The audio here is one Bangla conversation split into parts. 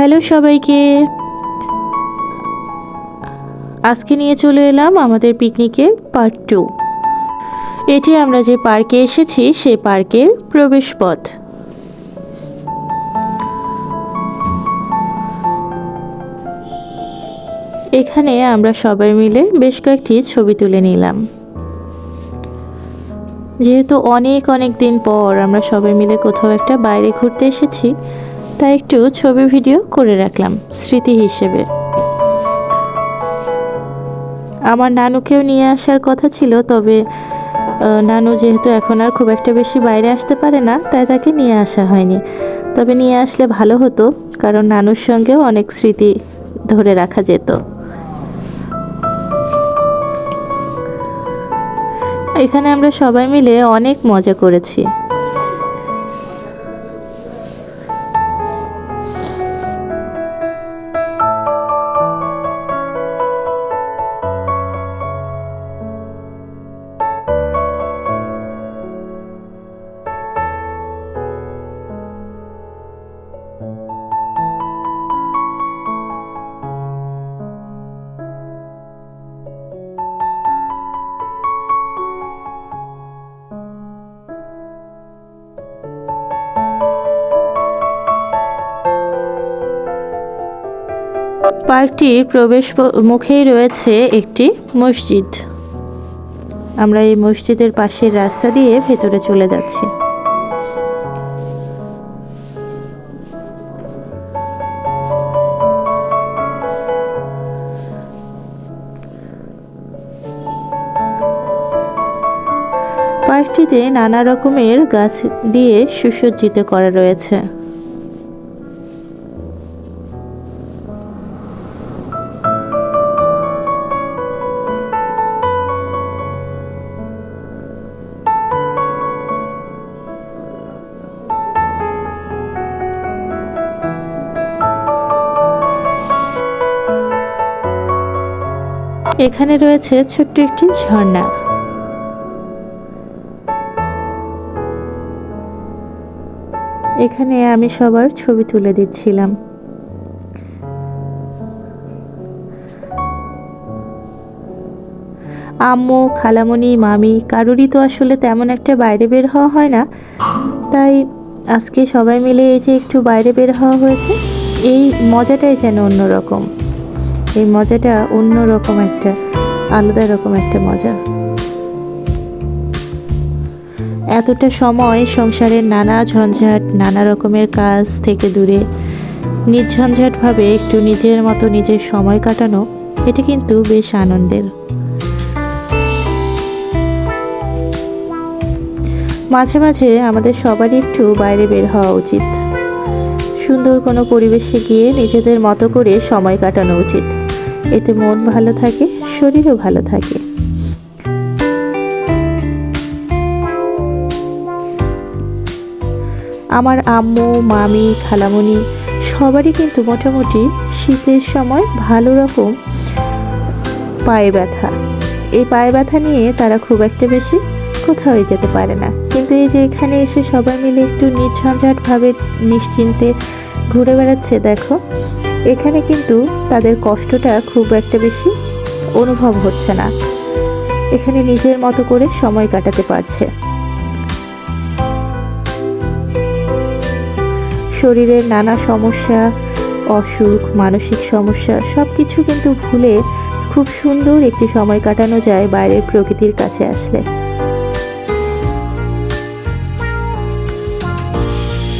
হ্যালো সবাইকে, আজকে নিয়ে চলে এলাম আমাদের পিকনিকের পার্ট 2। এটি আমরা যে পার্কে এসেছি সেই পার্কের প্রবেশ পথ। এখানে আমরা সবাই মিলে বেশ কয়েকটি ছবি তুলে নিলাম। যেহেতু অনেক দিন পর আমরা সবাই মিলে কোথাও একটা বাইরে ঘুরতে এসেছি, তাই একটু ছবি ভিডিও করে রাখলাম স্মৃতি হিসেবে। আমার নানুকেও নিয়ে আসার কথা ছিল, তবে নানু যেহেতু এখন আর খুব একটা বেশি বাইরে আসতে পারে না, তাই তাকে নিয়ে আসা হয়নি। তবে নিয়ে আসলে ভালো হতো, কারণ নানুর সঙ্গেও অনেক স্মৃতি ধরে রাখা যেত। এখানে আমরা সবাই মিলে অনেক মজা করেছি। পার্কটির প্রবেশ মুখেই রয়েছে একটি মসজিদ। আমরা এই মসজিদের পাশের রাস্তা দিয়ে ভেতরে চলে যাচ্ছি। পার্কটিতে নানা রকমের গাছ দিয়ে সুসজ্জিত করা রয়েছে। এখানে রয়েছে ছোট্ট একটি ঝর্ণা। এখানে আমি সবার ছবি তুলে দিচ্ছিলাম। আম্মু, খালামণি, মামি কারোরই তো আসলে তেমন একটা বাইরে বের হওয়া হয় না, তাই আজকে সবাই মিলে এই যে একটু বাইরে বের হওয়া হয়েছে, এই মজাটাই যেন অন্যরকম। এই মজাটা অন্যরকম একটা আলাদা রকম একটা মজা। এতটা সময় সংসারের নানা ঝঞ্ঝাট, নানা রকমের কাজ থেকে দূরে নির্ঝঞ্ঝাটভাবে একটু নিজের মতো নিজের সময় কাটানো, এটা কিন্তু বেশ আনন্দের। মাঝে মাঝে আমাদের সবারই একটু বাইরে বের হওয়া উচিত। সুন্দর কোনো পরিবেশে গিয়ে নিজেদের মতো করে সময় কাটানো উচিত। এতে মন ভালো থাকে, শরীরও ভালো থাকে। আমার আম্মু, মামি, খালামণি সবারই কিন্তু মোটামুটি শীতের সময় ভালো রকম পায়ে ব্যথা। এই পায়ে ব্যথা নিয়ে তারা খুব একটা বেশি কোথাও যেতে পারে না, কিন্তু এই যে এখানে এসে সবাই মিলে একটু নির্ঝঞ্ঝাটভাবে নিশ্চিন্তে ঘুরে বেড়াচ্ছে, দেখো এখানে কিন্তু তাদের কষ্টটা খুব একটা বেশি অনুভব হচ্ছে না। এখানে নিজের মতো করে সময় কাটাতে পারছে। শরীরের নানা সমস্যা, অসুখ, মানসিক সমস্যা সব কিছু কিন্তু ভুলে খুব সুন্দর একটি সময় কাটানো যায় বাইরের প্রকৃতির কাছে আসলে।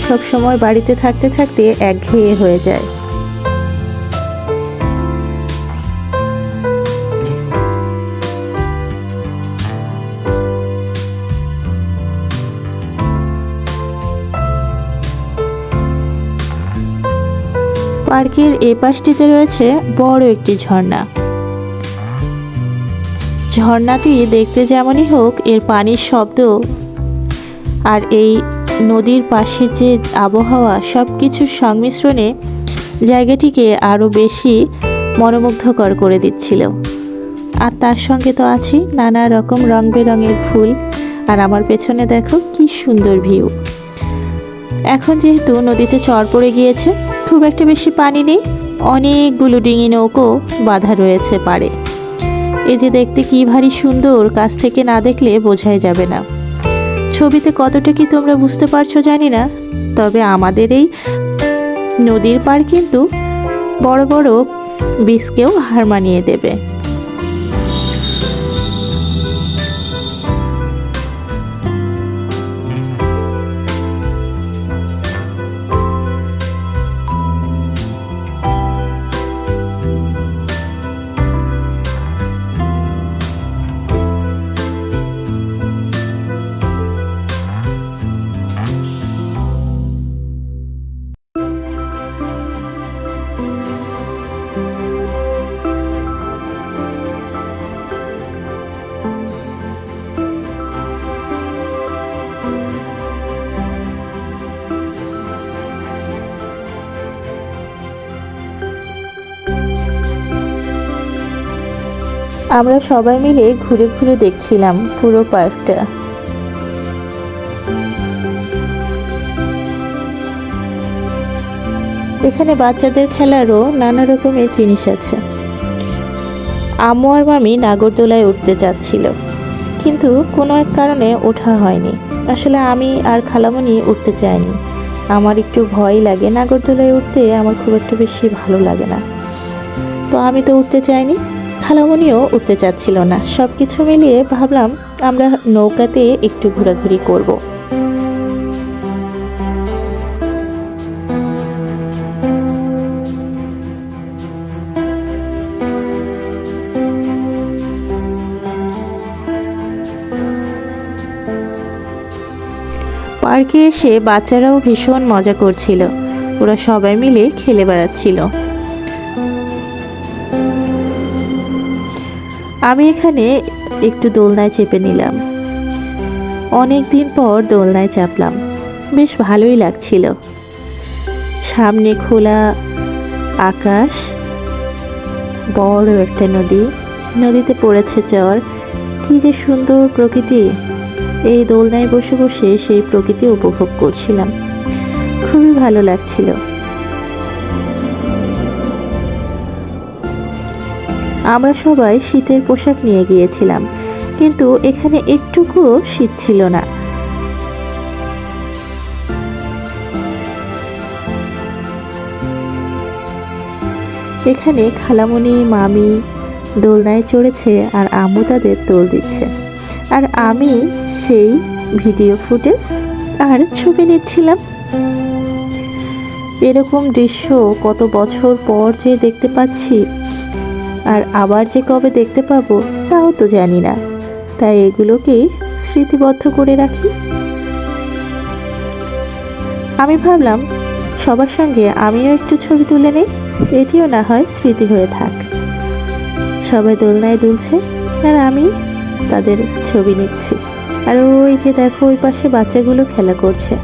সব সময় বাড়িতে থাকতে থাকতে একঘেয়ে হয়ে যায়। পার্কের এ পাশটিতে রয়েছে বড় একটি ঝর্ণা। ঝর্ণাটি দেখতে যেমনই হোক, এর পানির শব্দ আর এই নদীর পাশে যে আবহাওয়া, সব কিছুর সংমিশ্রণে জায়গাটিকে আরও বেশি মনোমুগ্ধকর করে দিচ্ছিল। আর তার সঙ্গে তো আছেই নানা রকম রং বেরঙের ফুল। আর আমার পেছনে দেখো কি সুন্দর ভিউ। এখন যেহেতু নদীতে চর পড়ে গিয়েছে, খুব একটা বেশি পানি নেই, অনেকগুলো ডিঙি নৌকো বাঁধা রয়েছে পাড়ে। এই যে দেখতে কি ভারী সুন্দর, কাছ থেকে না দেখলে বোঝাই যাবে না। ছবিতে কতটা কি তোমরা বুঝতে পারছো জানি না, তবে আমাদের এই নদীর পাড় কিন্তু বড় বড় বীজকেও হার মানিয়ে দেবে। আমরা সবাই মিলে ঘুরে ঘুরে দেখছিলাম পুরো পার্কটা। এখানে বাচ্চাদের খেলারও নানা রকমের জিনিস আছে। আম্মু আর মামি নাগরদোলায় উঠতে যাচ্ছিল, কিন্তু কোনো এক কারণে ওঠা হয়নি। আসলে আমি আর খালামণি উঠতে চাইনি, আমার একটু ভয় লাগে নাগরদোলায় উঠতে, আমার খুব একটা বেশি ভালো লাগে না। তো আমি তো উঠতে চাইনি, খালামণিও উঠতে চাচ্ছিল না। সব কিছু মিলিয়ে ভাবলাম আমরা নৌকাতে একটু ঘোরাঘুরি করব। পার্কে এসে বাচ্চারাও ভীষণ মজা করছিল, ওরা সবাই মিলে খেলে বেড়াচ্ছিল। আমি এখানে একটু দোলনায় চেপে নিলাম। অনেক দিন পর দোলনায় চাপলাম, বেশ ভালোই লাগছিল। সামনে খোলা আকাশ, বড় একটা নদী, নদীতে পড়েছে চর। কি যে সুন্দর প্রকৃতি! এই দোলনায় বসে বসে সেই প্রকৃতি উপভোগ করছিলাম, খুবই ভালো লাগছিল। আমরা সবাই শীতের পোশাক নিয়ে গিয়েছিলাম, কিন্তু এখানে একটুকুও শীত ছিল না। এখানে খালামণি মামি দোলনায় চড়েছে আর আম্মু তাদের দোল দিচ্ছে, আর আমি সেই ভিডিও ফুটেজ আর ছবি নিচ্ছিলাম। এরকম দৃশ্য কত বছর পর যে দেখতে পাচ্ছি, আর আবার যে কবে দেখতে পাবো তাও তো জানি না। তাই এগুলোকেই স্মৃতিবদ্ধ করে রাখি। আমি ভাবলাম সবার সঙ্গে আমিও একটু ছবি তুলে নিই, এটিও না হয় স্মৃতি হয়ে থাক। সবাই দোলনায় দুলছে আর আমি তাদের ছবি নিচ্ছি। আর ওই যে দেখো, ওই পাশে বাচ্চাগুলো খেলা করছে।